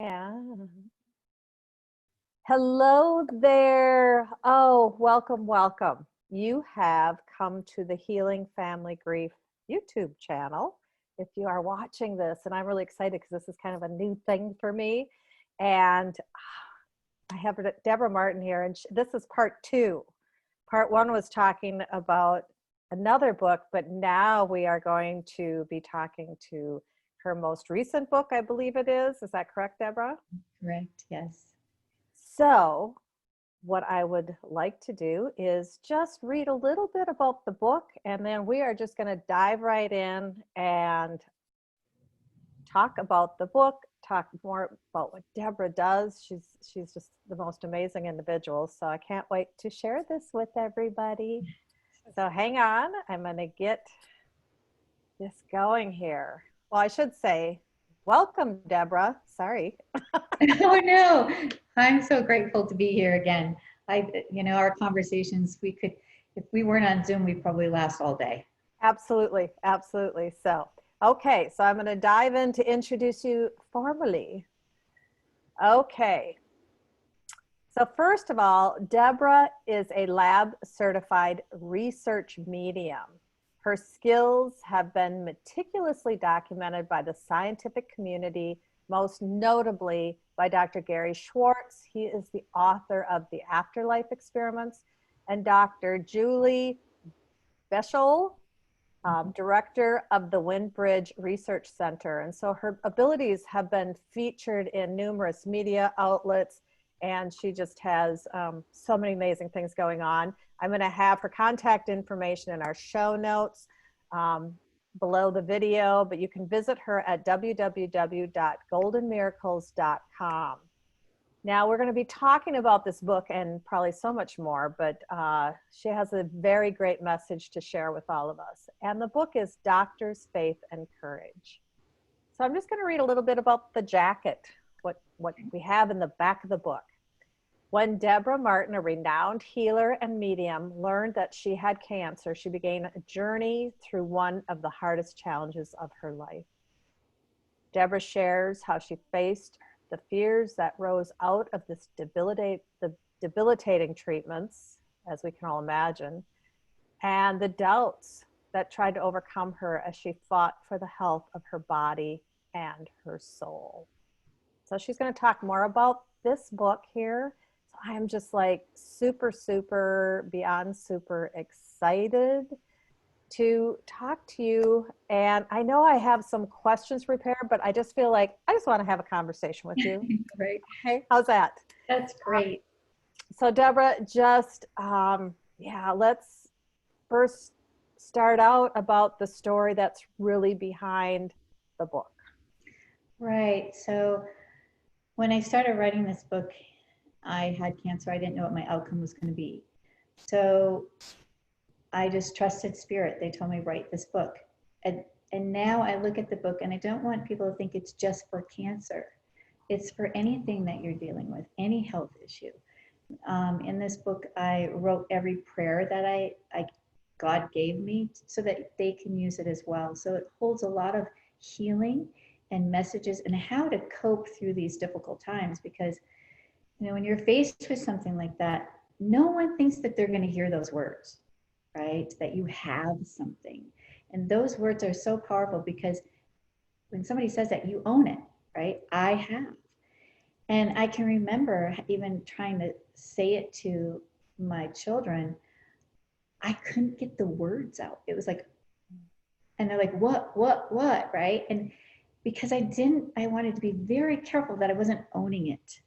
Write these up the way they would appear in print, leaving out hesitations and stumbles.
Yeah. Hello there. Oh, welcome, welcome. You have come to the Healing Family Grief YouTube channel. If you are watching this, and I'm really excited because this is kind of a new thing for me. And I have Deborah Martin here, and this is part two. Part one was talking about another book, but now we are going to be talking to her most recent book, I believe it is. Is that correct, Deborah? Correct, yes. So, what I would like to do is just read a little bit about the book, and then we are just going to dive right in and talk about the book, talk more about what Deborah does. She's just the most amazing individual. So I can't wait to share this with everybody. So hang on, I'm going to get this going here. Well, I should say, welcome, Deborah. Sorry. Oh no, I'm so grateful to be here again. Our conversations, if we weren't on Zoom, we'd probably last all day. Absolutely, absolutely. So, okay, so I'm going to dive in to introduce you formally. Okay. So first of all, Deborah is a lab certified research medium. Her skills have been meticulously documented by the scientific community, most notably by Dr. Gary Schwartz. He is the author of The Afterlife Experiments, and Dr. Julie Beschel, director of the Windbridge Research Center. And so her abilities have been featured in numerous media outlets, and she just has so many amazing things going on. I'm going to have her contact information in our show notes below the video, but you can visit her at www.goldenmiracles.com. Now, we're going to be talking about this book and probably so much more, but she has a very great message to share with all of us. And the book is Doctors, Faith, and Courage. So I'm just going to read a little bit about the jacket, what we have in the back of the book. When Deborah Martin, a renowned healer and medium, learned that she had cancer, she began a journey through one of the hardest challenges of her life. Deborah shares how she faced the fears that rose out of the debilitating treatments, as we can all imagine, and the doubts that tried to overcome her as she fought for the health of her body and her soul. So she's going to talk more about this book here. So I am just like super beyond super excited to talk to you. And I know I have some questions prepared, but I just feel like I just want to have a conversation with you. Right. Okay, how's that? That's great. So Deborah, just, let's first start out about the story that's really behind the book. Right. So when I started writing this book, I had cancer. I didn't know what my outcome was going to be. So I just trusted spirit. They told me, write this book. And now I look at the book and I don't want people to think it's just for cancer. It's for anything that you're dealing with, any health issue. In this book, I wrote every prayer that God gave me so that they can use it as well. So it holds a lot of healing and messages and how to cope through these difficult times, because when you're faced with something like that, no one thinks that they're going to hear those words, right? That you have something. And those words are so powerful because when somebody says that, you own it, right? I have. And I can remember even trying to say it to my children. I couldn't get the words out. It was like, and they're like, what, right? And because I wanted to be very careful that I wasn't owning it,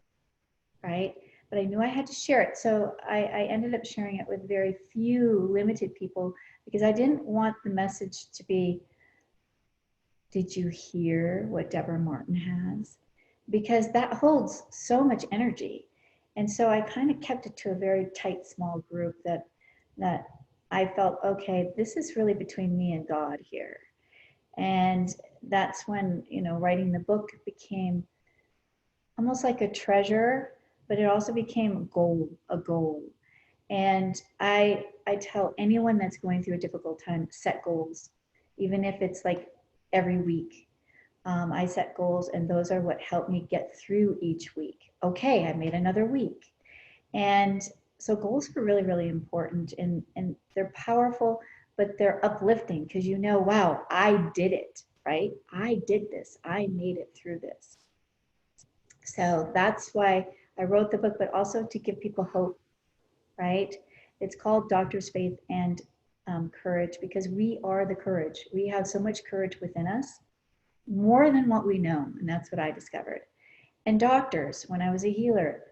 right? But I knew I had to share it. So I ended up sharing it with very few limited people because I didn't want the message to be, did you hear what Deborah Martin has? Because that holds so much energy. And so I kind of kept it to a very tight, small group that I felt, okay, this is really between me and God here. And that's when, writing the book became almost like a treasure, but it also became a goal. And I tell anyone that's going through a difficult time, set goals, even if it's like every week. I set goals, and those are what helped me get through each week. Okay, I made another week. And so goals are really, really important, and they're powerful, but they're uplifting because you know, wow, I did it, right? I did this. I made it through this. So that's why I wrote the book, but also to give people hope, right? It's called Doctor's Faith and Courage, because we are the courage. We have so much courage within us, more than what we know. And that's what I discovered. And doctors, when I was a healer,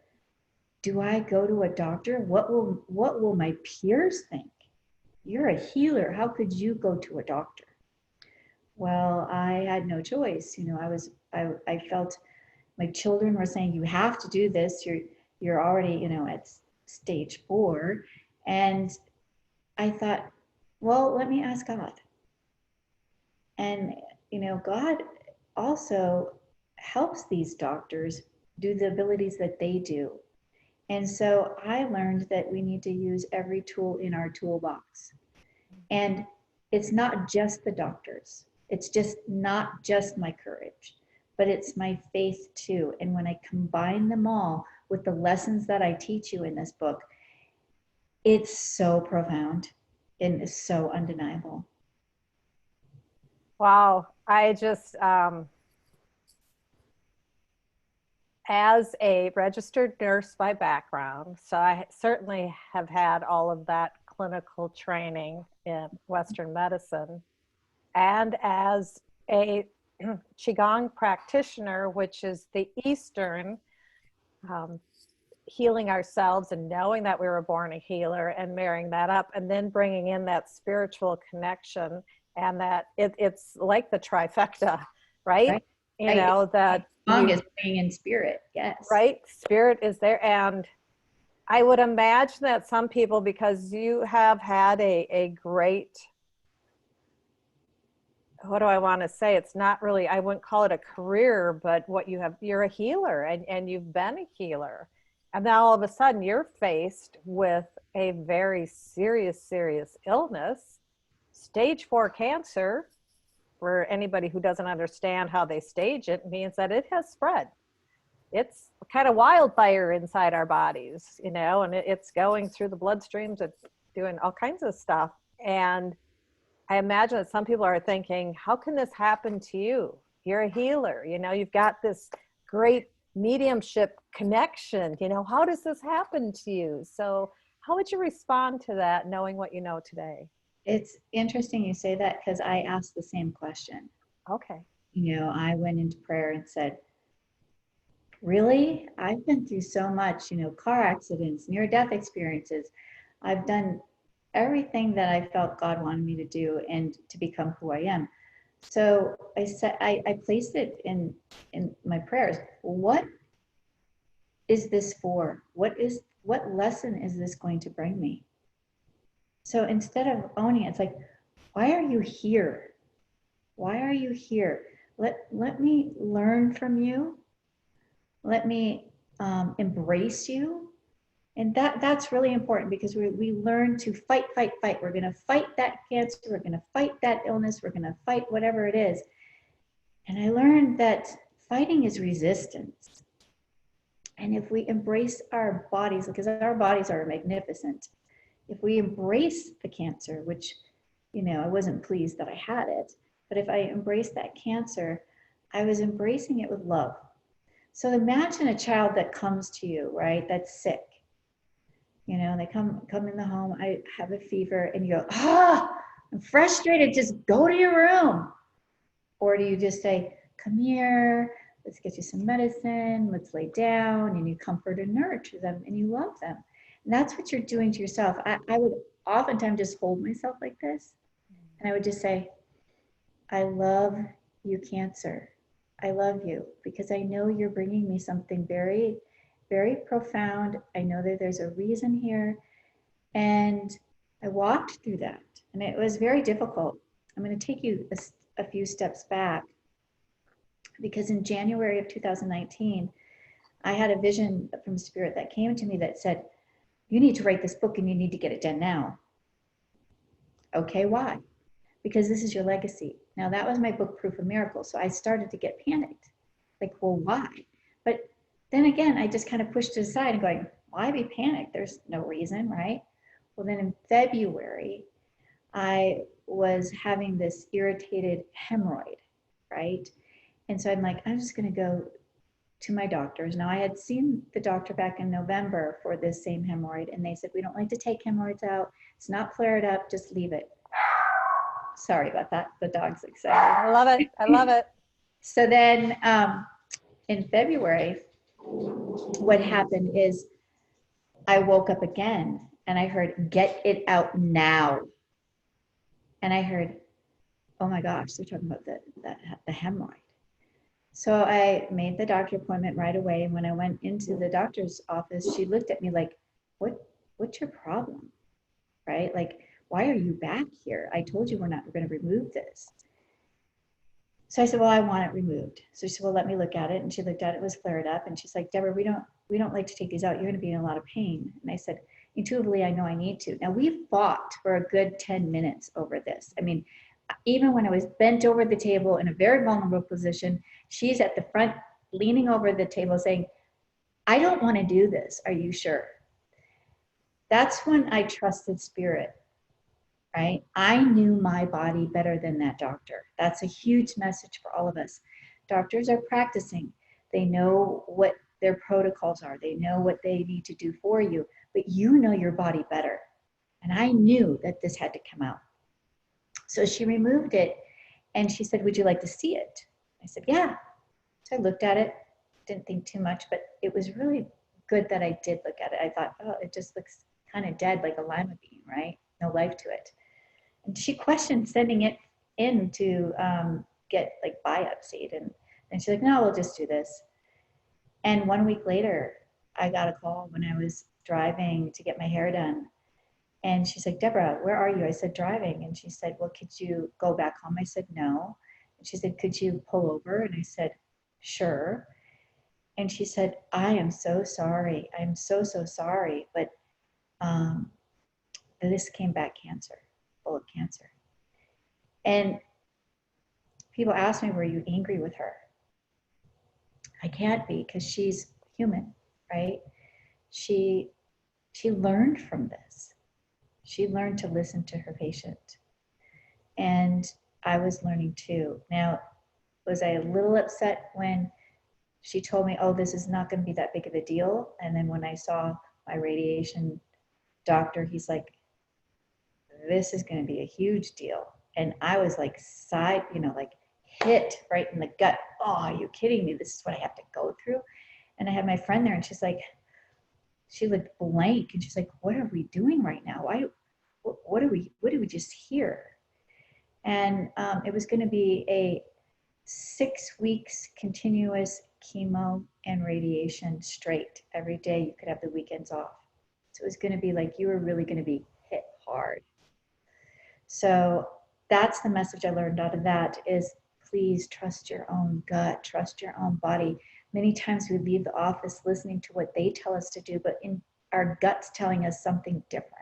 do I go to a doctor? What will my peers think? You're a healer. How could you go to a doctor? Well, I had no choice. I felt my children were saying, you have to do this. You're already, at stage 4. And I thought, well, let me ask God. And, God also helps these doctors do the abilities that they do. And so I learned that we need to use every tool in our toolbox. And it's not just the doctors. It's just not just my courage, but it's my faith too. And when I combine them all with the lessons that I teach you in this book, it's so profound and it's so undeniable. Wow. I just, as a registered nurse by background, so I certainly have had all of that clinical training in Western medicine, and as a Qigong practitioner, which is the Eastern, healing ourselves and knowing that we were born a healer and marrying that up, and then bringing in that spiritual connection, and that it's like the trifecta, right? Right. That Qigong is praying in spirit, yes. right? Spirit is there. And I would imagine that some people, because you have had a great, what do I want to say? It's not really, I wouldn't call it a career, but you're a healer, and you've been a healer. And now all of a sudden you're faced with a very serious, serious illness, stage 4 cancer. For anybody who doesn't understand how they stage it, means that it has spread. It's kind of wildfire inside our bodies, and it's going through the bloodstreams. It's doing all kinds of stuff. And I imagine that some people are thinking, how can this happen to you? You're a healer, you've got this great mediumship connection. How does this happen to you? So how would you respond to that, knowing what you know today? It's interesting you say that, because I asked the same question. Okay. I went into prayer and said, really? I've been through so much, car accidents, near-death experiences. I've done everything that I felt God wanted me to do and to become who I am. So I said, I placed it in my prayers. What is this for? What lesson is this going to bring me? So instead of owning it, it's like, why are you here? Why are you here? Let me learn from you. Let me embrace you. And that's really important, because we learn to fight. We're going to fight that cancer. We're going to fight that illness. We're going to fight whatever it is. And I learned that fighting is resistance. And if we embrace our bodies, because our bodies are magnificent, if we embrace the cancer, which, I wasn't pleased that I had it, but if I embraced that cancer, I was embracing it with love. So imagine a child that comes to you, right, that's sick. They come in the home, I have a fever, and you go, I'm frustrated, just go to your room. Or do you just say, come here, let's get you some medicine, let's lay down, and you comfort and nurture them, and you love them. And that's what you're doing to yourself. I would oftentimes just hold myself like this, and I would just say, I love you, cancer. I love you, because I know you're bringing me something very, very profound. I know that there's a reason here. And I walked through that, and it was very difficult. I'm going to take you a few steps back, because in January of 2019, I had a vision from Spirit that came to me that said, you need to write this book and you need to get it done now. Okay, why? Because this is your legacy. Now that was my book, Proof of Miracles. So I started to get panicked. Like, well, why? But then again, I just kind of pushed it aside and going, why be panicked? There's no reason, right? Well, then in February, I was having this irritated hemorrhoid, right? And so I'm like, I'm just going to go to my doctors. Now, I had seen the doctor back in November for this same hemorrhoid, and they said, we don't like to take hemorrhoids out. It's not flared up, just leave it. Sorry about that. The dog's excited. I love it. I love it. So then in February, what happened is I woke up again and I heard, get it out now. And I heard, oh my gosh, they're talking about the hemorrhoid. So I made the doctor appointment right away. And when I went into the doctor's office, she looked at me like, what's your problem? Right? Like, why are you back here? I told you we're going to remove this. So I said, well, I want it removed. So she said, well, let me look at it. And she looked at it, it was flared up. And she's like, Deborah, we don't like to take these out. You're going to be in a lot of pain. And I said, intuitively, I know I need to. Now we fought for a good 10 minutes over this. I mean, even when I was bent over the table in a very vulnerable position, she's at the front leaning over the table saying, I don't want to do this. Are you sure? That's when I trusted spirit. Right? I knew my body better than that doctor. That's a huge message for all of us. Doctors are practicing. They know what their protocols are. They know what they need to do for you, but you know your body better. And I knew that this had to come out. So she removed it and she said, would you like to see it? I said, yeah. So I looked at it, didn't think too much, but it was really good that I did look at it. I thought, oh, it just looks kind of dead, like a lima bean, right? No life to it. And she questioned sending it in to get like biopsied. And she's like, no, we'll just do this. And 1 week later, I got a call when I was driving to get my hair done. And she's like, Deborah, where are you? I said, driving. And she said, well, could you go back home? I said, no. And she said, could you pull over? And I said, sure. And she said, I am so sorry. I'm so sorry. But this came back cancer. Full of cancer. And people ask me, were you angry with her? I can't be, because she's human, right? She learned from this. She learned to listen to her patient. And I was learning too. Now, was I a little upset when she told me, oh, this is not going to be that big of a deal? And then when I saw my radiation doctor, he's like, this is going to be a huge deal. And I was like like hit right in the gut. Oh, are you kidding me? This is what I have to go through. And I had my friend there and she's like, she looked blank and she's like, what are we doing right now? What did we just hear? And it was going to be a 6 weeks continuous chemo and radiation straight. Every day you could have the weekends off. So it was going to be like, you were really going to be hit hard. So that's the message I learned out of that is, please trust your own gut, trust your own body. Many times we leave the office listening to what they tell us to do, but in our guts telling us something different.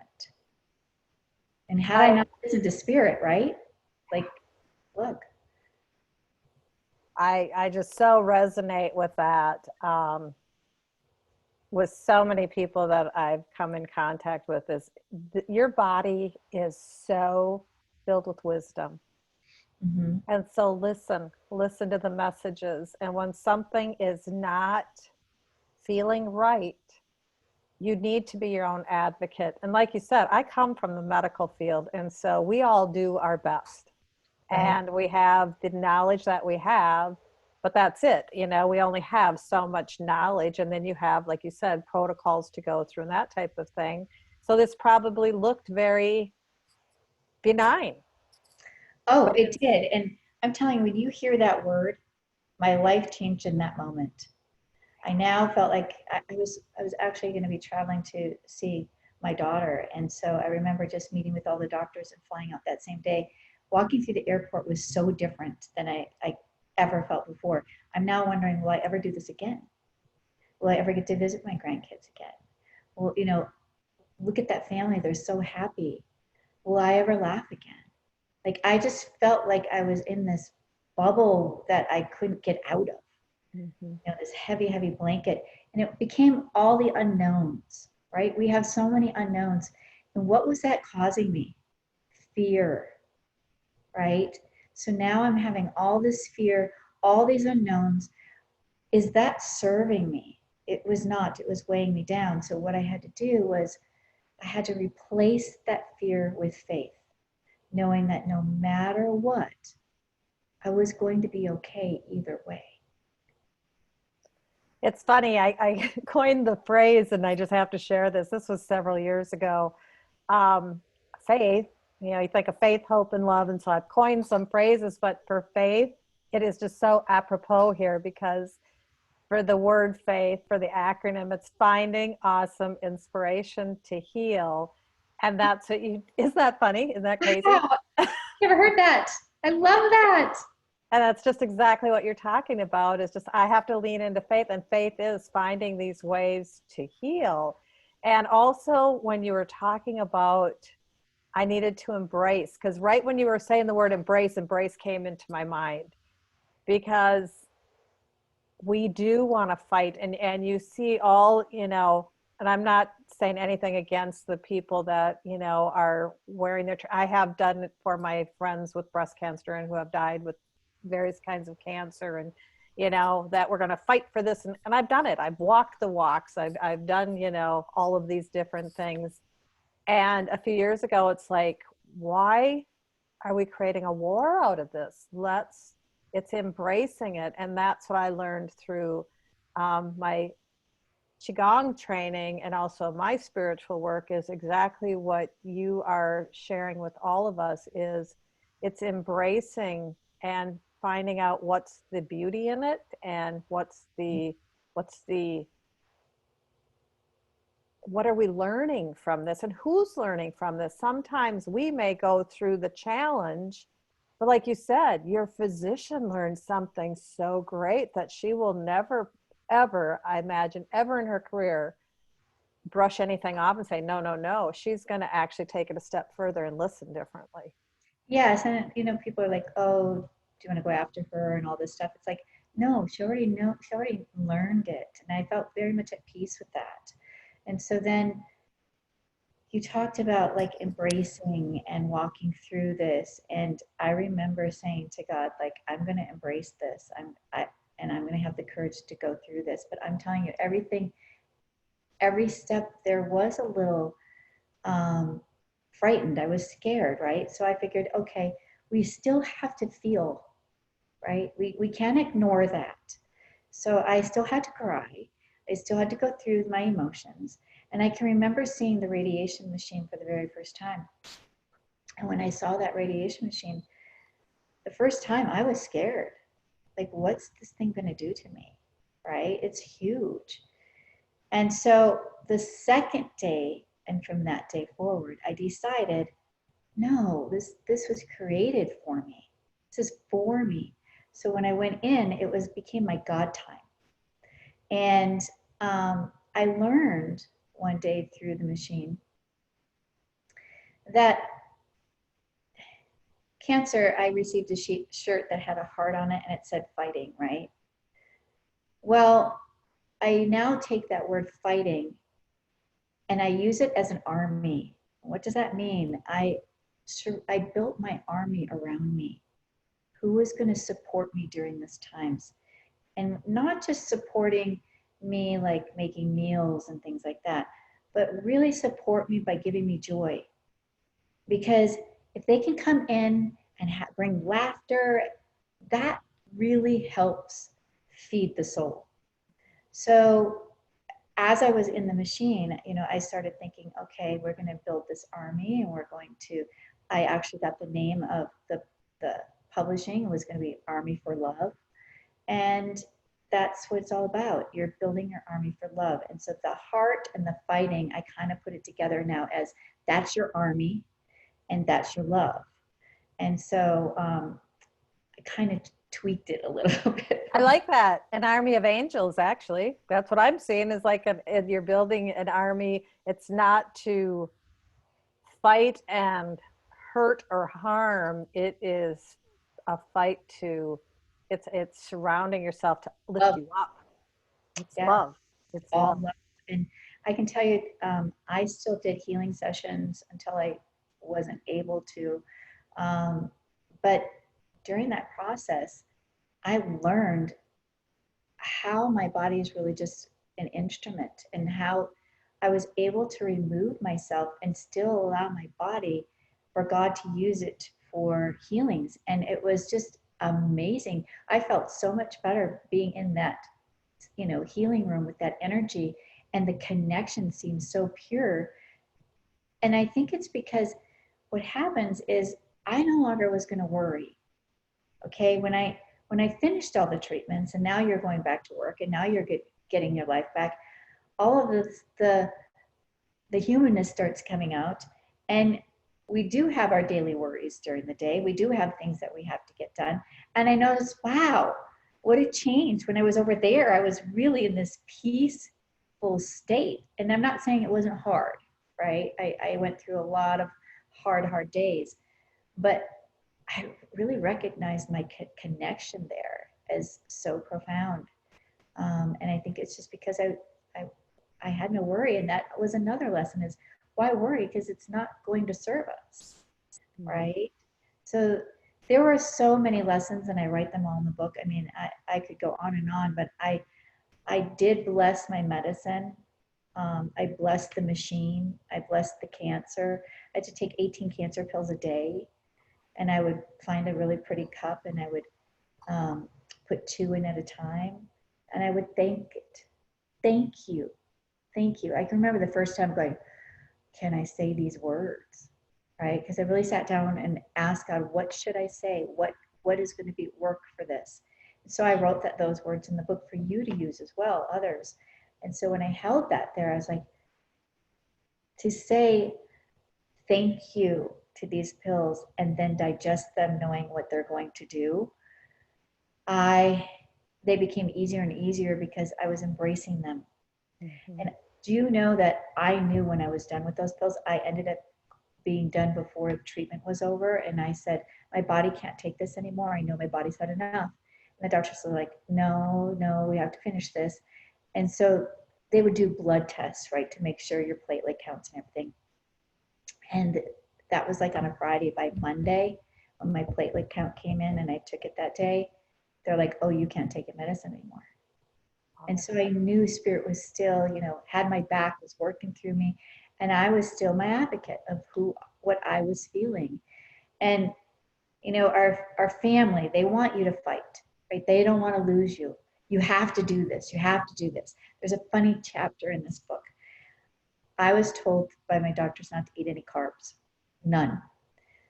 And had I not listened to spirit, right? Like, look. I just so resonate with that. With so many people that I've come in contact with, is your body is so filled with wisdom. Mm-hmm. And so listen to the messages. And when something is not feeling right, you need to be your own advocate. And like you said, I come from the medical field. And so we all do our best. Right. And we have the knowledge that we have, but that's it. You know, we only have so much knowledge. And then you have, like you said, protocols to go through and that type of thing. So this probably looked very benign. Oh, it did. And I'm telling you, when you hear that word, my life changed in that moment. I now felt like I was actually going to be traveling to see my daughter. And so I remember just meeting with all the doctors and flying out that same day. Walking through the airport was so different than I ever felt before. I'm now wondering, will I ever do this again? Will I ever get to visit my grandkids again? Well, look at that family. They're so happy. Will I ever laugh again? Like I just felt like I was in this bubble that I couldn't get out of. Mhm. This heavy, heavy blanket. And it became all the unknowns, right? We have so many unknowns. And what was that causing me? Fear, right? So now I'm having all this fear, all these unknowns. Is that serving me? It was not. It was weighing me down. So what I had to do was I had to replace that fear with faith, knowing that no matter what, I was going to be okay either way. It's funny, I coined the phrase, and I just have to share this. This was several years ago. Um, Faith, you think of faith, hope, and love. And so I've coined some phrases, but for faith, it is just so apropos here because for the word faith, for the acronym, it's finding awesome inspiration to heal. And that's what isn't that funny? Isn't that crazy? Wow, never heard that. I love that. And that's just exactly what you're talking about is just, I have to lean into faith, and faith is finding these ways to heal. And also when you were talking about, I needed to embrace, because right when you were saying the word embrace, embrace came into my mind because we do want to fight, and you see all, and I'm not saying anything against the people that, are wearing their, I have done it for my friends with breast cancer and who have died with various kinds of cancer, and that we're going to fight for this, and I've done it. I've walked the walks. I've done, all of these different things. And a few years ago, it's like, why are we creating a war out of this? It's embracing it. And that's what I learned through my Qigong training, and also my spiritual work is exactly what you are sharing with all of us is it's embracing and finding out what's the beauty in it, and what are we learning from this, and who's learning from this. Sometimes we may go through the challenge, but like you said, your physician learned something so great that she will never, ever, I imagine, ever in her career, brush anything off and say, no, no, no. She's going to actually take it a step further and listen differently. Yes, and people are like, "Oh, do you want to go after her and all this stuff?" It's like, no, she already learned it, and I felt very much at peace with that. And so then you talked about like embracing and walking through this, and I remember saying to God, like, I'm going to embrace this. And I'm going to have the courage to go through this. But I'm telling you, every step there was a little um, frightened. I was scared, right? So I figured, okay, we still have to feel, right? We can't ignore that. So I still had to cry. I still had to go through my emotions. And I can remember seeing the radiation machine for the very first time. And when I saw that radiation machine, the first time I was scared. Like, what's this thing going to do to me? Right? It's huge. And so the second day, and from that day forward, I decided, no, this was created for me. This is for me. So when I went in, became my God time. And I learned one day through the machine that cancer, I received a shirt that had a heart on it and it said fighting, right? Well, I now take that word fighting and I use it as an army. What does that mean? I built my army around me. Who is going to support me during this times? And not just supporting me like making meals and things like that, but really support me by giving me joy. Because if they can come in and bring laughter, that really helps feed the soul. So as I was in the machine, I started thinking, okay, we're going to build this army, and we're going to. I actually got the name of the publishing. It was going to be Army for Love, and that's what it's all about. You're building your army for love, and so the heart and the fighting, I kind of put it together now as that's your army, and that's your love, and so I kind of tweaked it a little bit. I like that. An army of angels, actually. That's what I'm seeing is like you're building an army. It's not to fight and hurt or harm. It is a fight to, it's surrounding yourself to lift Love. you up. It's Yeah, love. It's all love. love. And I can tell you, I still did healing sessions until I wasn't able to. But during that process, I learned how my body is really just an instrument, and how I was able to remove myself and still allow my body for God to use it for healings. And it was just amazing. I felt so much better being in that, healing room with that energy, and the connection seems so pure. And I think it's because what happens is I no longer was going to worry. Okay, when I finished all the treatments, and now you're going back to work, and now you're getting your life back, all of this, the humanness starts coming out. And we do have our daily worries during the day. We do have things that we have to get done. And I noticed, wow, what a change. When I was over there, I was really in this peaceful state. And I'm not saying it wasn't hard, right? I went through a lot of hard days, but I really recognized my connection there as so profound. And I think it's just because I had no worry. And that was another lesson, is why worry? Because it's not going to serve us, right? So there were so many lessons, and I write them all in the book. I mean, I could go on and on, but I did bless my medicine. I blessed the machine. I blessed the cancer. I had to take 18 cancer pills a day, and I would find a really pretty cup, and I would put 2 in at a time, and I would thank it. Thank you. Thank you. I can remember the first time going, can I say these words? Right? Because I really sat down and asked God, what should I say? What is going to be work for this? And so I wrote those words in the book for you to use as well, others. And so when I held that there, I was like, to say thank you to these pills and then digest them knowing what they're going to do, they became easier and easier because I was embracing them. Mm-hmm. And do you know that I knew when I was done with those pills, I ended up being done before the treatment was over. And I said, my body can't take this anymore. I know my body's had enough. And the doctors were like, no, we have to finish this. And so they would do blood tests, right, to make sure your platelet counts and everything. And that was like on a Friday. By Monday, when my platelet count came in and I took it that day, they're like, oh, you can't take your medicine anymore. And so I knew Spirit was still, had my back, was working through me. And I was still my advocate of what I was feeling. And, our family, they want you to fight, right? They don't want to lose you. You have to do this. You have to do this. There's a funny chapter in this book. I was told by my doctors not to eat any carbs, none.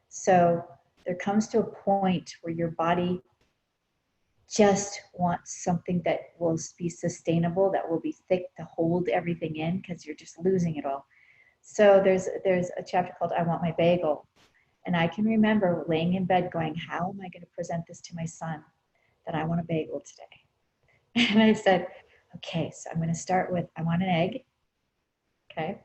So there comes to a point where your body just wants something that will be sustainable, that will be thick to hold everything in, because you're just losing it all. So there's a chapter called I Want My Bagel. And I can remember laying in bed going, how am I going to present this to my son that I want a bagel today? And I said, okay, so I'm going to start with, I want an egg. Okay.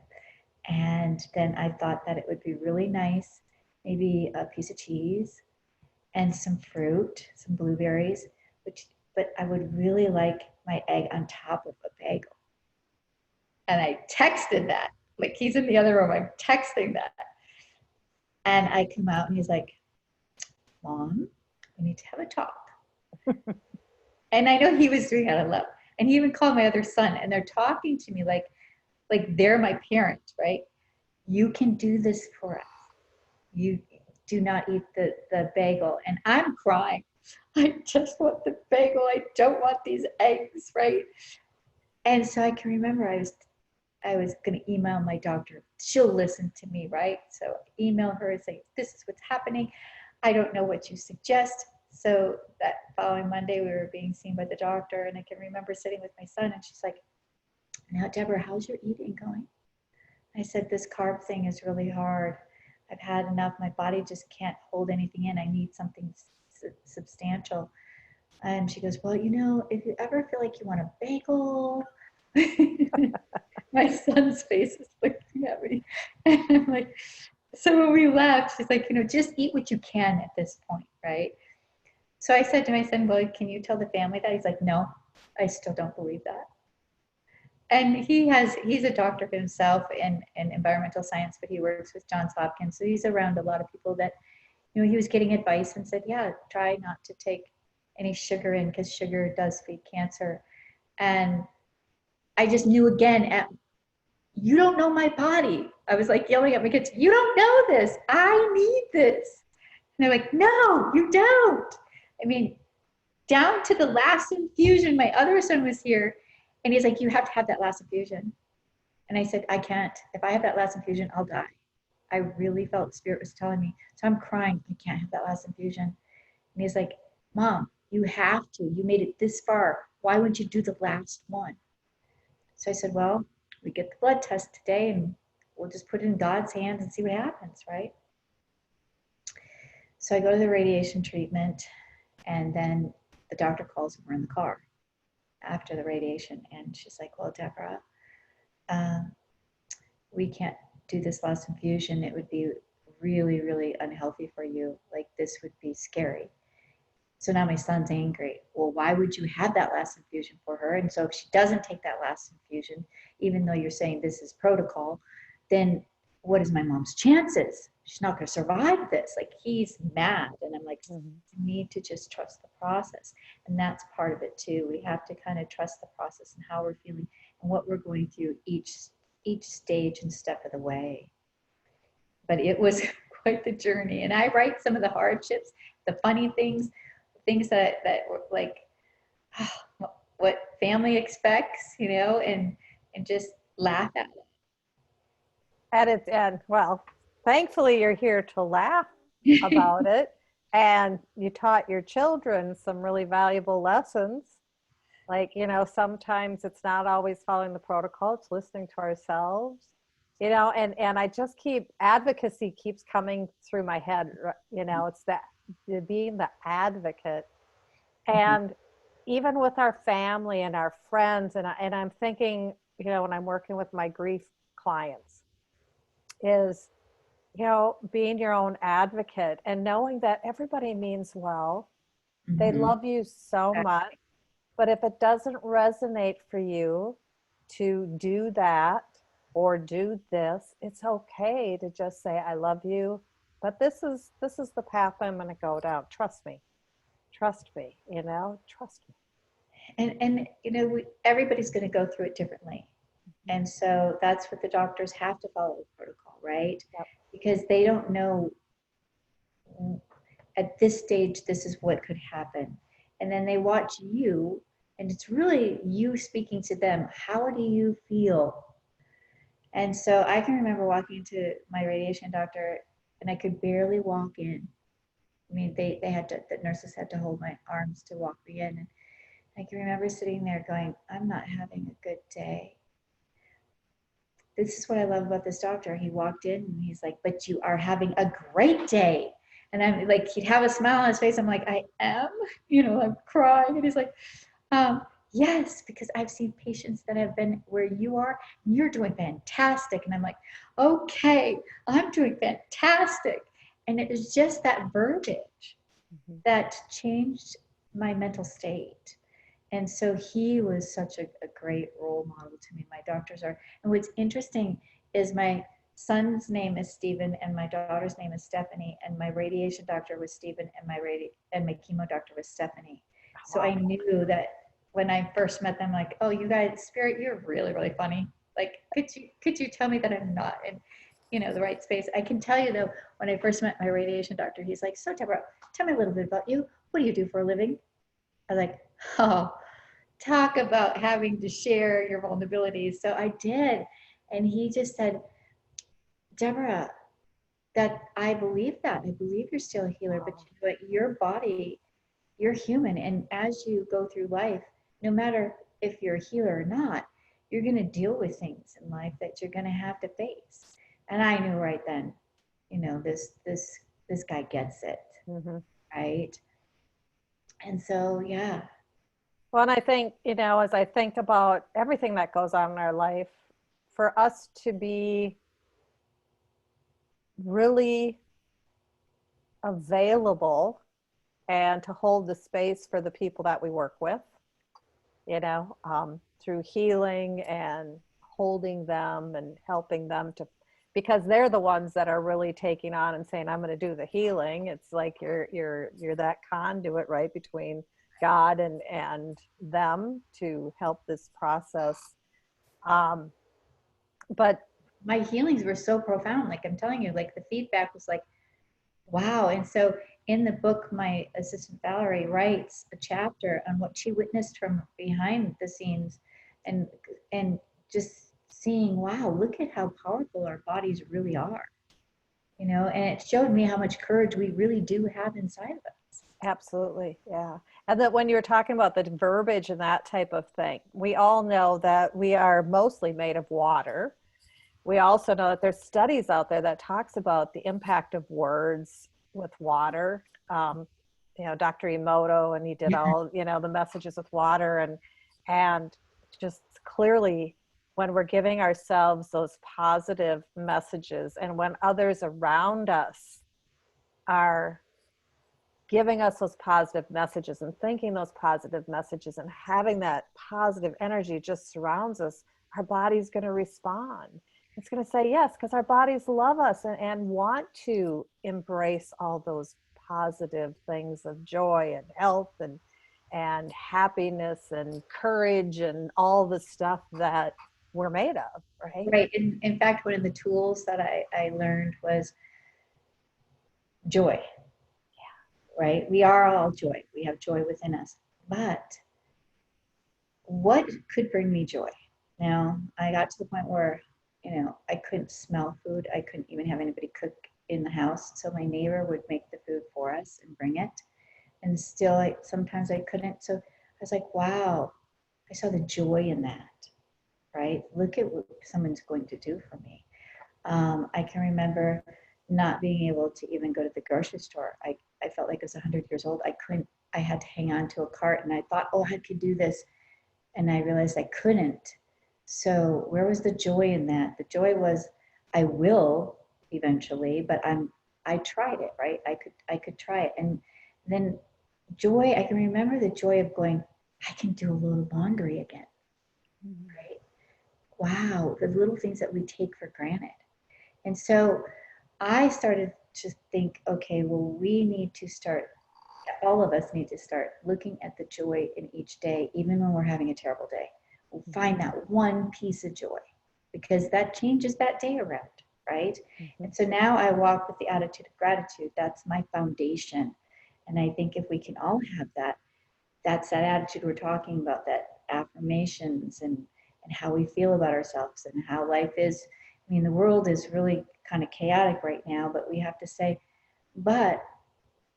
And then I thought that it would be really nice, maybe a piece of cheese and some fruit, some blueberries, but I would really like my egg on top of a bagel. And I texted that, like he's in the other room, I'm texting that. And I come out and he's like, Mom, we need to have a talk. And I know he was doing it out of love. And he even called my other son, and they're talking to me like they're my parent, right? You can do this for us. You do not eat the bagel. And I'm crying. I just want the bagel. I don't want these eggs, right? And so I can remember I was going to email my doctor. She'll listen to me, right? So email her and say, this is what's happening. I don't know what you suggest. So that following Monday, we were being seen by the doctor, and I can remember sitting with my son, and she's like, now, Deborah, how's your eating going? I said, this carb thing is really hard. I've had enough. My body just can't hold anything in. I need something substantial. And she goes, well, if you ever feel like you want a bagel, my son's face is looking at me. And I'm like, So when we left, she's like, just eat what you can at this point, right? So I said to my son, well, can you tell the family that? He's like, no, I still don't believe that. And he's a doctor himself in environmental science, but he works with Johns Hopkins. So he's around a lot of people that, he was getting advice and said, yeah, try not to take any sugar in because sugar does feed cancer. And I just knew again, you don't know my body. I was like yelling at my kids, you don't know this. I need this. And they're like, no, you don't. I mean, down to the last infusion, my other son was here and he's like, you have to have that last infusion. And I said, I can't. If I have that last infusion, I'll die. I really felt the spirit was telling me. So I'm crying, I can't have that last infusion. And he's like, Mom, you have to. You made it this far. Why wouldn't you do the last one? So I said, well, we get the blood test today and we'll just put it in God's hands and see what happens, right? So I go to the radiation treatment and then the doctor calls and we're in the car after the radiation. And she's like, well, Deborah, we can't do this last infusion. It would be really, really unhealthy for you. Like this would be scary. So now my son's angry. Well, why would you have that last infusion for her? And so if she doesn't take that last infusion, even though you're saying this is protocol, then what is my mom's chances? She's not going to survive this. Like he's mad. And I'm like, you need to just trust the process. And that's part of it too. We have to kind of trust the process and how we're feeling and what we're going through each stage and step of the way. But it was quite the journey. And I write some of the hardships, the funny things that were like what family expects, and just laugh at it. And well, thankfully you're here to laugh about it. And you taught your children some really valuable lessons. Like, sometimes it's not always following the protocol, it's listening to ourselves, and I just advocacy keeps coming through my head, it's that being the advocate. And even with our family and our friends, and I'm thinking, when I'm working with my grief clients, is, being your own advocate and knowing that everybody means well. They love you so much. But if it doesn't resonate for you to do that or do this, it's okay to just say, I love you, but this is the path I'm going to go down. Trust me, trust me. And everybody's going to go through it differently. And so that's what the doctors have to follow the protocol, right? Yep. Because they don't know at this stage, this is what could happen. And then they watch you, and it's really you speaking to them. How do you feel? And so I can remember walking into my radiation doctor, and I could barely walk in. I mean, the nurses had to hold my arms to walk me in. And I can remember sitting there going, I'm not having a good day. This is what I love about this doctor. He walked in and he's like, but you are having a great day. And I'm like, he'd have a smile on his face. I'm like, I am, I'm crying. And he's like, yes, because I've seen patients that have been where you are, and you're doing fantastic. And I'm like, okay, I'm doing fantastic. And it was just that verbiage that changed my mental state. And so he was such a great role model to me. My doctors are, and what's interesting is my son's name is Stephen and my daughter's name is Stephanie, and my radiation doctor was Stephen and my chemo doctor was Stephanie. So I knew that when I first met them, like, oh, you guys, Spirit, you're really, really funny. Like, could you tell me that I'm not in, the right space? I can tell you though, when I first met my radiation doctor, he's like, so Deborah, tell me a little bit about you. What do you do for a living? I was like, oh, talk about having to share your vulnerabilities. So I did. And he just said, Deborah, that I believe that. I believe you're still a healer, but your body, you're human. And as you go through life, no matter if you're a healer or not, you're going to deal with things in life that you're going to have to face. And I knew right then, this guy gets it, right? And so, yeah. Well, and I think, as I think about everything that goes on in our life, for us to be really available and to hold the space for the people that we work with, through healing and holding them and helping them to, because they're the ones that are really taking on and saying, I'm going to do the healing. It's like you're that conduit, right, between God and them to help this process. But my healings were so profound. Like I'm telling you, like the feedback was like, wow. And so in the book, my assistant Valerie writes a chapter on what she witnessed from behind the scenes, and just seeing, wow, look at how powerful our bodies really are, and it showed me how much courage we really do have inside of us. absolutely, yeah. And that when you were talking about the verbiage and that type of thing, we all know that we are mostly made of water. We also know that there's studies out there that talks about the impact of words with water. Dr. Emoto, and he did all, the messages with water, and just clearly when we're giving ourselves those positive messages, and when others around us are giving us those positive messages and thinking those positive messages and having that positive energy just surrounds us, our body's going to respond. It's going to say yes, because our bodies love us and want to embrace all those positive things of joy and health and happiness and courage and all the stuff that we're made of, right? Right. In fact, one of the tools that I learned was joy. Yeah. Right. We are all joy. We have joy within us. But what could bring me joy? Now, I got to the point where, I couldn't smell food. I couldn't even have anybody cook in the house. So my neighbor would make the food for us and bring it. And still, sometimes I couldn't. So I was like, wow, I saw the joy in that, right? Look at what someone's going to do for me. I can remember not being able to even go to the grocery store. I felt like I was 100 years old. I had to hang on to a cart, and I thought, oh, I could do this. And I realized I couldn't. So where was the joy in that? The joy was, I will eventually, but I tried it, right? I could try it. And then joy, I can remember the joy of going, I can do a little laundry again, right? Wow, the little things that we take for granted. And so I started to think, okay, well, all of us need to start looking at the joy in each day, even when we're having a terrible day. We'll find that one piece of joy, because that changes that day around, right? Mm-hmm. And so now I walk with the attitude of gratitude. That's my foundation. And I think if we can all have that, that's that attitude we're talking about, that affirmations and how we feel about ourselves and how life is. I mean, the world is really kind of chaotic right now, but we have to say, but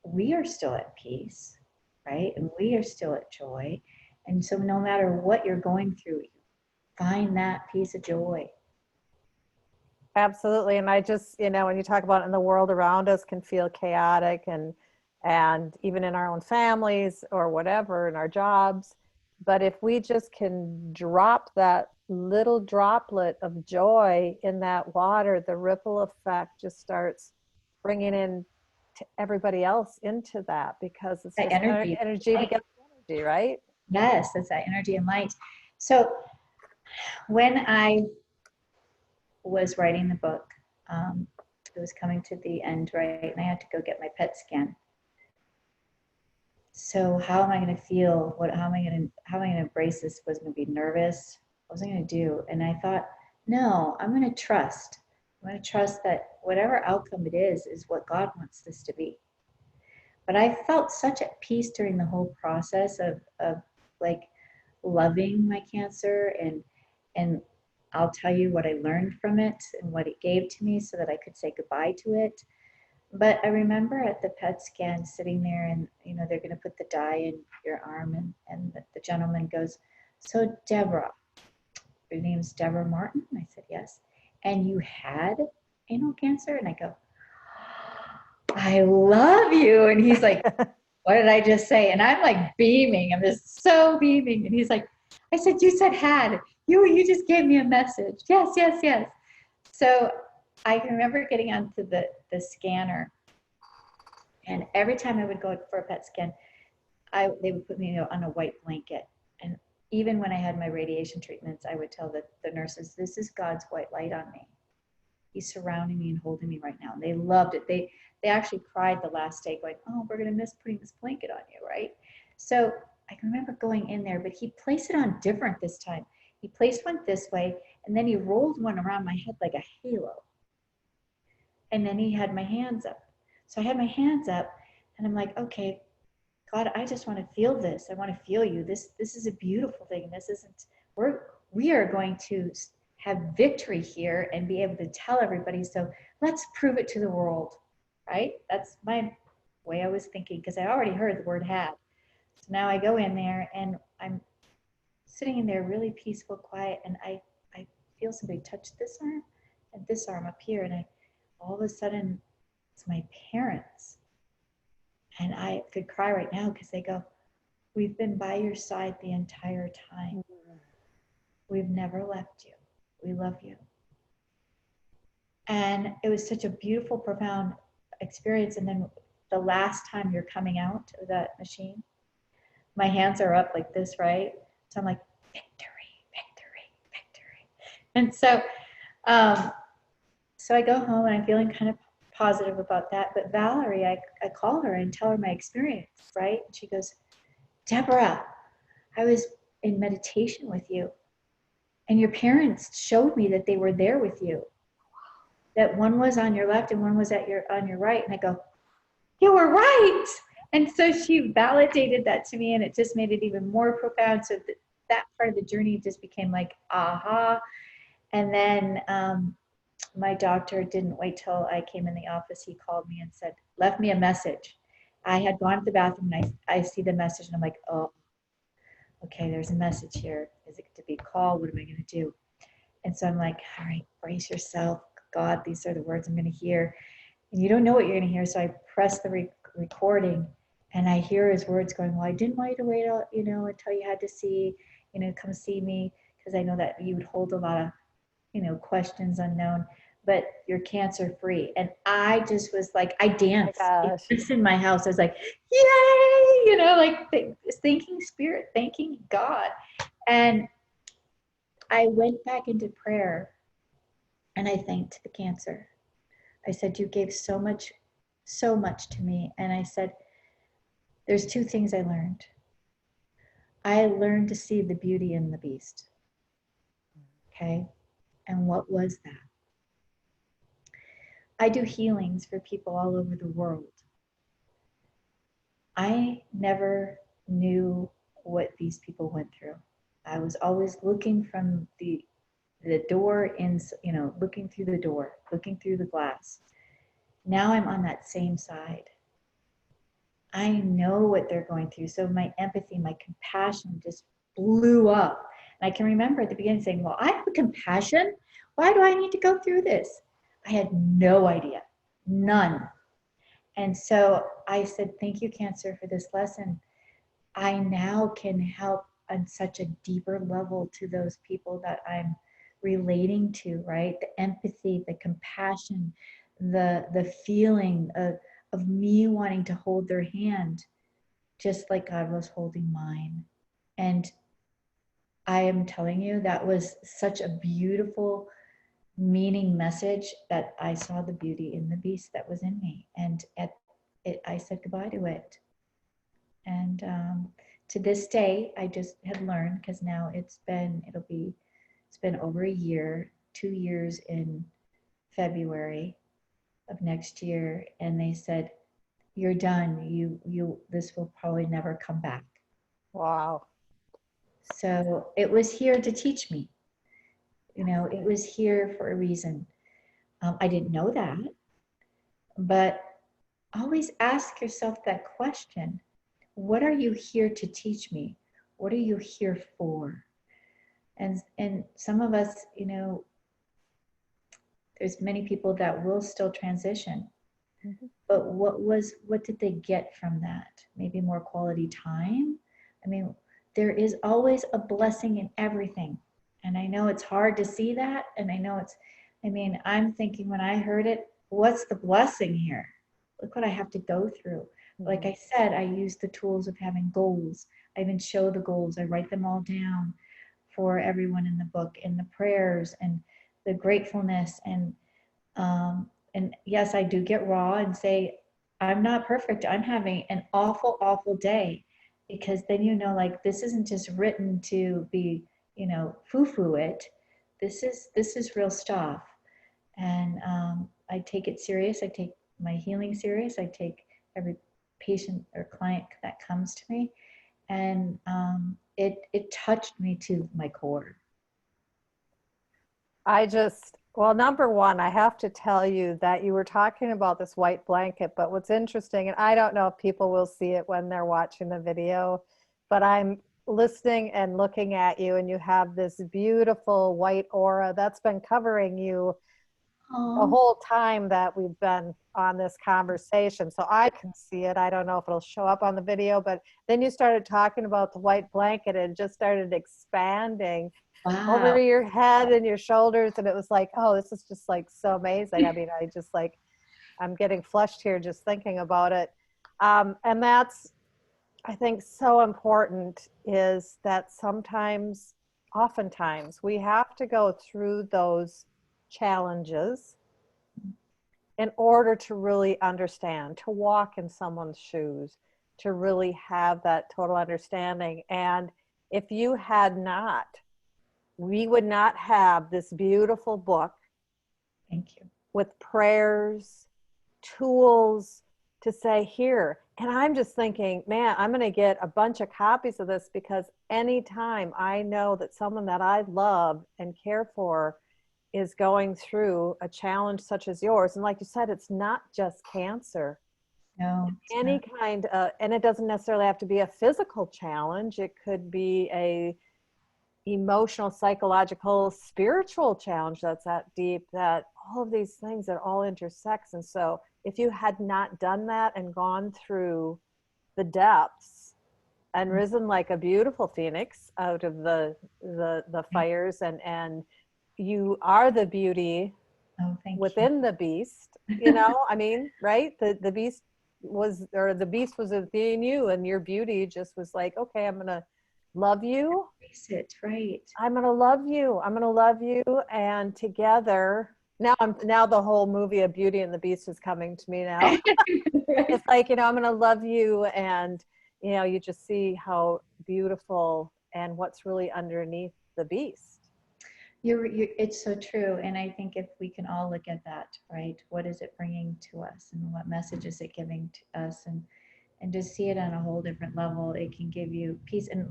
we are still at peace, right? And we are still at joy. And so no matter what you're going through, find that piece of joy. Absolutely. And I just, when you talk about it, in the world around us can feel chaotic and even in our own families or whatever, in our jobs. But if we just can drop that little droplet of joy in that water, the ripple effect just starts bringing in to everybody else into that, because it's just energy begets energy, right? Yes, that's that energy and light. So when I was writing the book, it was coming to the end, right? And I had to go get my PET scan. So how am I going to feel? How am I going to embrace this? Was going to be nervous? What was I going to do? And I thought, no, I'm going to trust. I'm going to trust that whatever outcome it is what God wants this to be. But I felt such at peace during the whole process of like loving my cancer, and I'll tell you what I learned from it and what it gave to me so that I could say goodbye to it. But I remember at the PET scan sitting there, and they're going to put the dye in your arm, and the gentleman goes, so Deborah, your name's Deborah Martin? I said, yes. And you had anal cancer? And I go, I love you. And he's like, what did I just say? And I'm like beaming. I'm just so beaming. And he's like, I said, you said had. You just gave me a message. Yes, yes, yes. So I can remember getting onto the scanner, and every time I would go for a PET scan, they would put me on a white blanket. And even when I had my radiation treatments, I would tell the nurses, this is God's white light on me. He's surrounding me and holding me right now. And they loved it. They actually cried the last day going, oh, we're going to miss putting this blanket on you, right? So I can remember going in there, but he placed it on different this time. He placed one this way, and then he rolled one around my head like a halo. And then he had my hands up. So I had my hands up, and I'm like, okay, God, I just want to feel this. I want to feel you. This is a beautiful thing. This isn't, we are going to have victory here and be able to tell everybody. So let's prove it to the world, right? That's my way I was thinking, because I already heard the word had. So now I go in there and I'm sitting in there really peaceful, quiet, and I feel somebody touch this arm and this arm up here, and all of a sudden it's my parents. And I could cry right now because they go, we've been by your side the entire time. We've never left you. We love you. And it was such a beautiful, profound experience. And then the last time you're coming out of that machine, my hands are up like this, right? So I'm like, victory, victory, victory. And so, so I go home and I'm feeling kind of positive about that. But Valerie, I call her and tell her my experience, right? And she goes, Deborah, I was in meditation with you, and your parents showed me that they were there with you. That one was on your left and one was on your right. And I go, you were right. And so she validated that to me, and it just made it even more profound. So that part of the journey just became like, aha. And then my doctor didn't wait till I came in the office. He called me and said, left me a message. I had gone to the bathroom, and I see the message, and I'm like, oh, okay, there's a message here. Is it to be called? What am I going to do? And so I'm like, all right, brace yourself. God, these are the words I'm going to hear. And you don't know what you're going to hear. So I press the recording, and I hear his words going, well, I didn't want you to wait, until you had to see, come see me, because I know that you would hold a lot of, questions unknown, but you're cancer free. And I just was like, I danced. Oh It's in my house. I was like, yay, like thanking spirit, thanking God. And I went back into prayer, and I thanked the cancer. I said, you gave so much to me. And I said, there's two things I learned. I learned to see the beauty in the beast. Okay. And what was that? I do healings for people all over the world. I never knew what these people went through. I was always looking from the door in, looking through the door, looking through the glass. Now I'm on that same side. I know what they're going through. So my empathy, my compassion just blew up. And I can remember at the beginning saying, well, I have compassion. Why do I need to go through this? I had no idea, none. And so I said, thank you, cancer, for this lesson. I now can help on such a deeper level to those people that I'm relating to, right? The empathy, the compassion, the feeling of me wanting to hold their hand, just like God was holding mine. And I am telling you, that was such a beautiful meaning message that I saw the beauty in the beast that was in me. And I said goodbye to it. And to this day, I just had learned, because now it's been over a year, 2 years in February of next year. And they said, you're done. This will probably never come back. wow. So it was here to teach me. It was here for a reason. I didn't know that, but always ask yourself that question. What are you here to teach me? What are you here for? And some of us, there's many people that will still transition. Mm-hmm. But what did they get from that? Maybe more quality time? I mean, there is always a blessing in everything. And I know it's hard to see that. And I know I mean, I'm thinking when I heard it, what's the blessing here? Look what I have to go through. Like Mhm. I said, I use the tools of having goals. I even show the goals. I write them all down for everyone in the book, and the prayers and the gratefulness, and yes, I do get raw and say, I'm not perfect. I'm having an awful, awful day, because then like this isn't just written to be, foo-foo it. This is real stuff, and I take it serious. I take my healing serious. I take every patient or client that comes to me, and it touched me to my core. Well, number one, I have to tell you that you were talking about this white blanket, but what's interesting, and I don't know if people will see it when they're watching the video, but I'm listening and looking at you, and you have this beautiful white aura that's been covering you the Oh, whole time that we've been on this conversation. So I can see it. I don't know if it'll show up on the video, but then you started talking about the white blanket and it just started expanding over wow. your head and your shoulders. And it was like, oh, this is just like so amazing. I mean, I just like, I'm getting flushed here just thinking about it. And that's, I think, so important is that oftentimes, we have to go through those challenges in order to really understand, to walk in someone's shoes, to really have that total understanding. And if you had not, we would not have this beautiful book Thank you. with prayers, tools to say here. And I'm just thinking, man, I'm going to get a bunch of copies of this, because anytime I know that someone that I love and care for is going through a challenge such as yours, and like you said, it's not just cancer, No, it's any not. kind of, and it doesn't necessarily have to be a physical challenge. It could be a emotional, psychological, spiritual challenge that's that deep, that all of these things that all intersects. And so if you had not done that and gone through the depths and risen like a beautiful phoenix out of the fires, and you are the beauty Oh, thank you. within the beast, I mean, right? The beast the beast was within you, and your beauty just was like, okay, I'm gonna love you. Face it, right. I'm gonna love you. I'm gonna love you. And together, now the whole movie of Beauty and the Beast is coming to me now. Right. It's like, I'm gonna love you, and you just see how beautiful and what's really underneath the beast. It's so true. And I think if we can all look at that, right? What is it bringing to us, and what message is it giving to us? And just see it on a whole different level, it can give you peace. And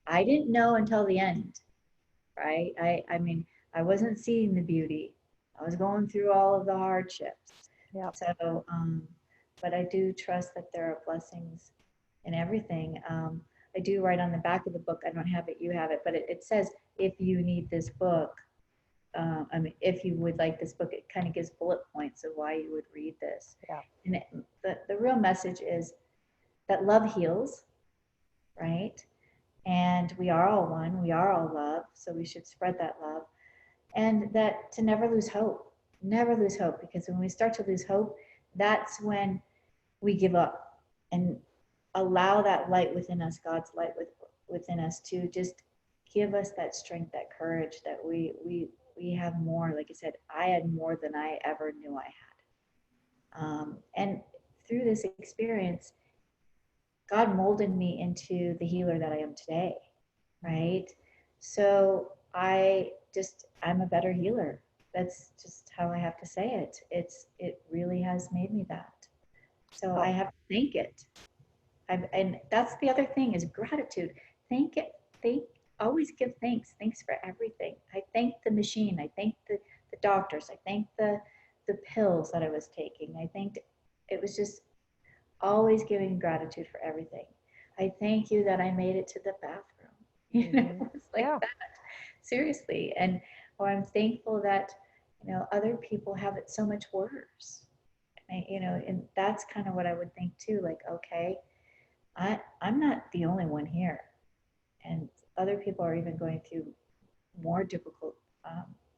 I didn't know until the end, right? I mean, I wasn't seeing the beauty. I was going through all of the hardships. Yep. So, but I do trust that there are blessings in everything. I do write on the back of the book, I don't have it, you have it, but it says, if you need this book, I mean, if you would like this book, it kind of gives bullet points of why you would read this. Yeah. And the real message is that love heals, right? And we are all one, we are all love, so we should spread that love. And that to never lose hope, because when we start to lose hope, that's when we give up, and allow that light within us, God's light within us, to just give us that strength, that courage, that we have more. Like I said, I had more than I ever knew I had. And through this experience, God molded me into the healer that I am today, right? So I'm a better healer. That's just how I have to say it. It really has made me that. So I Oh, have to thank it. And that's the other thing, is gratitude. Thank it. Always give thanks. Thanks for everything. I thank the machine. I thank the doctors. I thank the pills that I was taking. I thanked, it was just always giving gratitude for everything. I thank you that I made it to the bathroom. It's like yeah. that. Seriously. And or I'm thankful that, other people have it so much worse. And that's kind of what I would think too. Like, okay, I'm not the only one here, and other people are even going through more difficult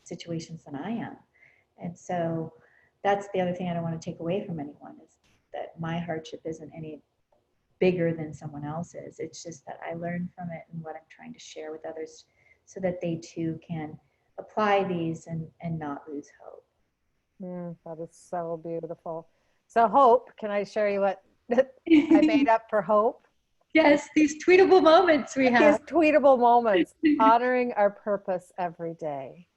situations than I am. And so that's the other thing I don't want to take away from anyone, is that my hardship isn't any bigger than someone else's. It's just that I learn from it and what I'm trying to share with others so that they too can apply these and not lose hope. That is so beautiful. So hope, can I share you what I made up for hope? Yes, these tweetable moments we have. These tweetable moments, honoring our purpose every day.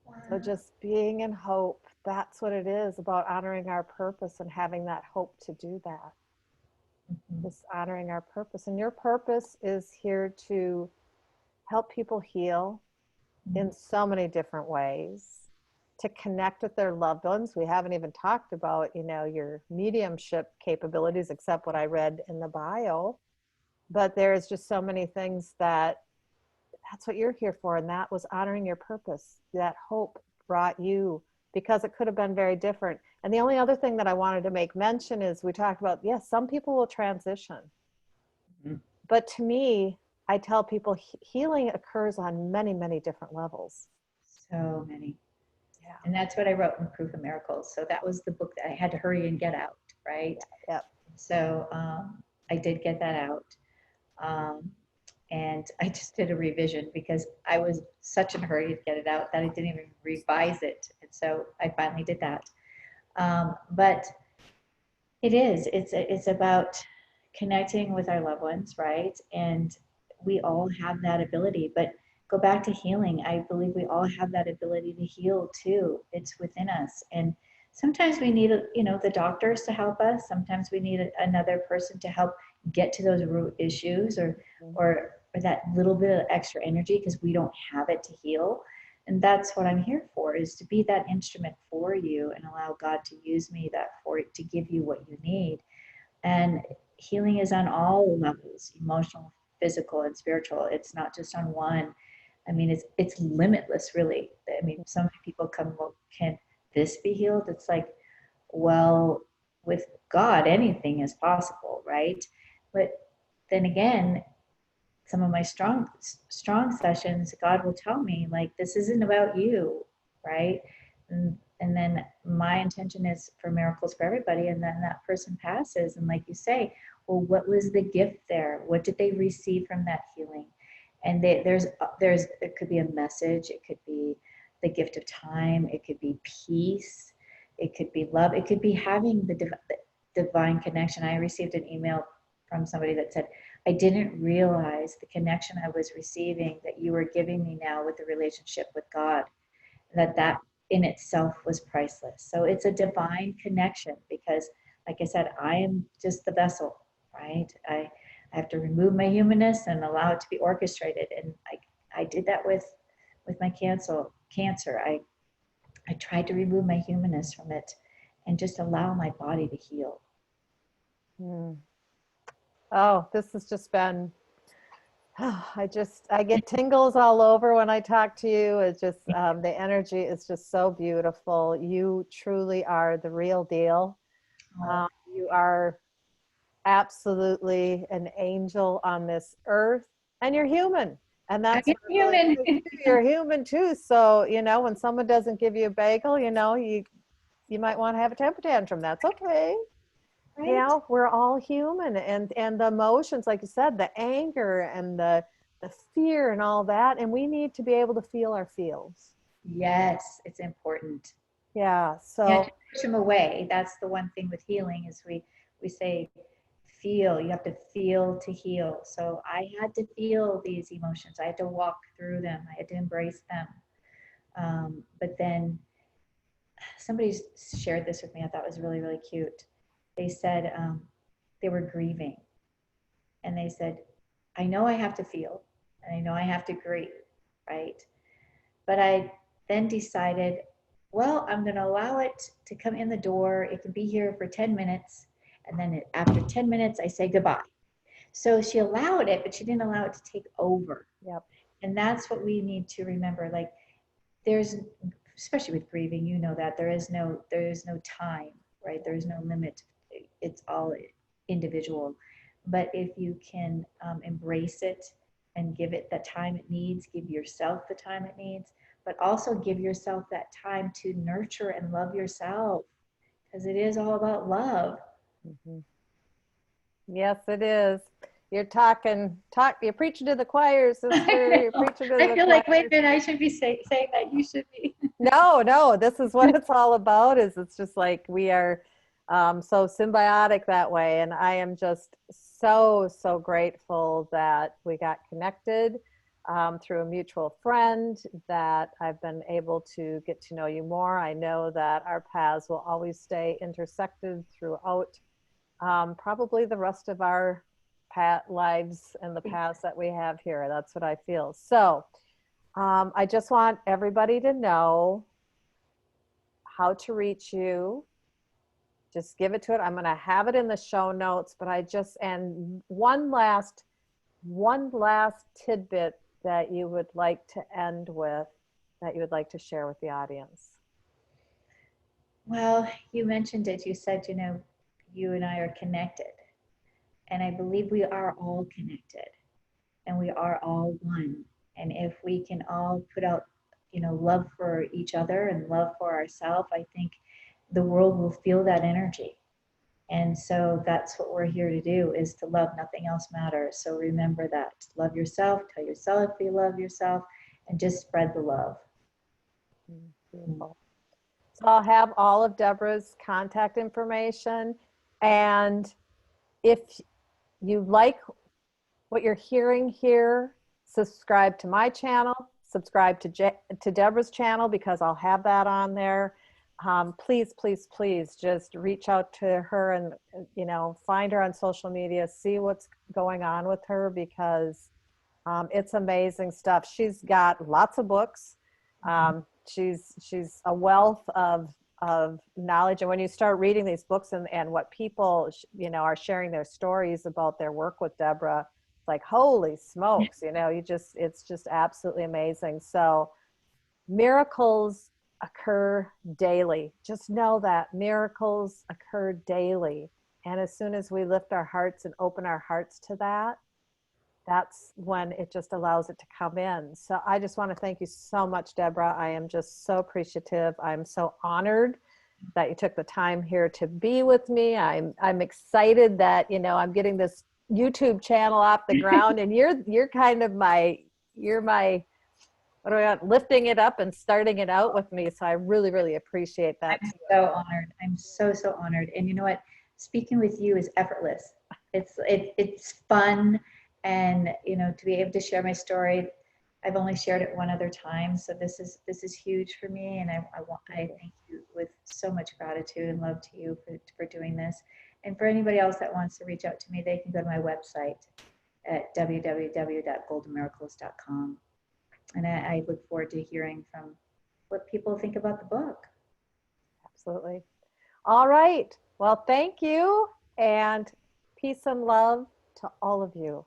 Wow. So just being in hope, that's what it is, about honoring our purpose and having that hope to do that. Just honoring our purpose. And your purpose is here to help people heal in so many different ways, to connect with their loved ones. We haven't even talked about, your mediumship capabilities, except what I read in the bio. But there's just so many things that's what you're here for. And that was honoring your purpose. That hope brought you, because it could have been very different. And the only other thing that I wanted to make mention is we talked about, yes, some people will transition. But to me, I tell people healing occurs on many, many different levels. So many. Yeah. And that's what I wrote in Proof of Miracles. So that was the book that I had to hurry and get out, right? Yep. So I did get that out. And I just did a revision because I was such in a hurry to get it out that I didn't even revise it. And so I finally did that. But it's about connecting with our loved ones, right? And we all have that ability. But go back to healing. I believe we all have that ability to heal too. It's within us. And sometimes we need, the doctors to help us. Sometimes we need another person to help get to those root issues, or that little bit of extra energy because we don't have it to heal. And that's what I'm here for, is to be that instrument for you and allow God to use me to give you what you need. And healing is on all levels, emotional, physical, and spiritual. It's not just on one. I mean, it's limitless, really. I mean, so many people come, well, can this be healed? It's like, well, with God, anything is possible, right? But then again, some of my strong sessions, God will tell me, like, this isn't about you, right? And then my intention is for miracles for everybody. And then that person passes. And like you say, well, what was the gift there? What did they receive from that healing? And it could be a message. It could be the gift of time. It could be peace. It could be love. It could be having the divine connection. I received an email from somebody that said, I didn't realize the connection I was receiving that you were giving me now with the relationship with God, that in itself was priceless. So it's a divine connection because, like I said, I am just the vessel, right? I have to remove my humanness and allow it to be orchestrated. And I did that with my cancer. I tried to remove my humanness from it and just allow my body to heal. Oh, this has just been, I get tingles all over when I talk to you. It's just, the energy is just so beautiful. You truly are the real deal. You are absolutely an angel on this earth, and you're human. And that's human. You're human too. So, when someone doesn't give you a bagel, you might want to have a temper tantrum. That's okay. Right? We're all human, and the emotions, like you said, the anger and the fear and all that, and we need to be able to feel our feels. Yes, it's important. Yeah. So You have to push them away. That's the one thing with healing is we say feel. You have to feel to heal. So I had to feel these emotions. I had to walk through them. I had to embrace them. But then somebody shared this with me. I thought it was really, really cute. They said they were grieving. And they said, I know I have to feel, and I know I have to grieve, right? But I then decided, well, I'm going to allow it to come in the door. It can be here for 10 minutes. And then after 10 minutes, I say goodbye. So she allowed it, but she didn't allow it to take over. Yep. And that's what we need to remember. Like especially with grieving, that there is no time, right? There is no limit. It's all individual. But if you can embrace it and give it the time it needs, give yourself the time it needs, but also give yourself that time to nurture and love yourself, because it is all about love. Mhm. Yes, it is. You're preaching to the choir, sister. You're preaching to I the feel like, wait choir. a minute, I should be saying that. You should be. No, no, this is what it's all about. Is it's just like we are so symbiotic that way. And I am just so, so grateful that we got connected through a mutual friend, that I've been able to get to know you more. I know that our paths will always stay intersected throughout probably the rest of our lives and the paths that we have here. That's what I feel. So I just want everybody to know how to reach you. Just give it to it. I'm going to have it in the show notes, but and one last tidbit that you would like to end with, that you would like to share with the audience. Well, you mentioned it. You said, you and I are connected. And I believe we are all connected, and we are all one. And if we can all put out, love for each other and love for ourselves, I think the world will feel that energy. And so that's what we're here to do, is to love. Nothing else matters. So remember that. Love yourself, tell yourself you love yourself, and just spread the love. Beautiful. So I'll have all of Deborah's contact information. And if you like what you're hearing here, subscribe to my channel, subscribe to Deborah's channel, because I'll have that on there. Please, please, please just reach out to her and, find her on social media, see what's going on with her, because it's amazing stuff. She's got lots of books. She's a wealth of knowledge. And when you start reading these books and what people, are sharing their stories about their work with Deborah, it's like, holy smokes, it's just absolutely amazing. So miracles occur daily. Just know that miracles occur daily. And as soon as we lift our hearts and open our hearts to that, that's when it just allows it to come in. So I just want to thank you so much, Deborah. I am just so appreciative. I'm so honored that you took the time here to be with me. I'm excited that, I'm getting this YouTube channel off the ground, and you're kind of you're my what do I want, lifting it up and starting it out with me. So I really, really appreciate that. I'm so honored. I'm so, so honored. And you know what? Speaking with you is effortless. It's fun. And, to be able to share my story, I've only shared it one other time. So this is huge for me. And I thank you with so much gratitude and love to you for doing this. And for anybody else that wants to reach out to me, they can go to my website at www.goldenmiracles.com. And I look forward to hearing from what people think about the book. Absolutely. All right. Well, thank you, and peace and love to all of you.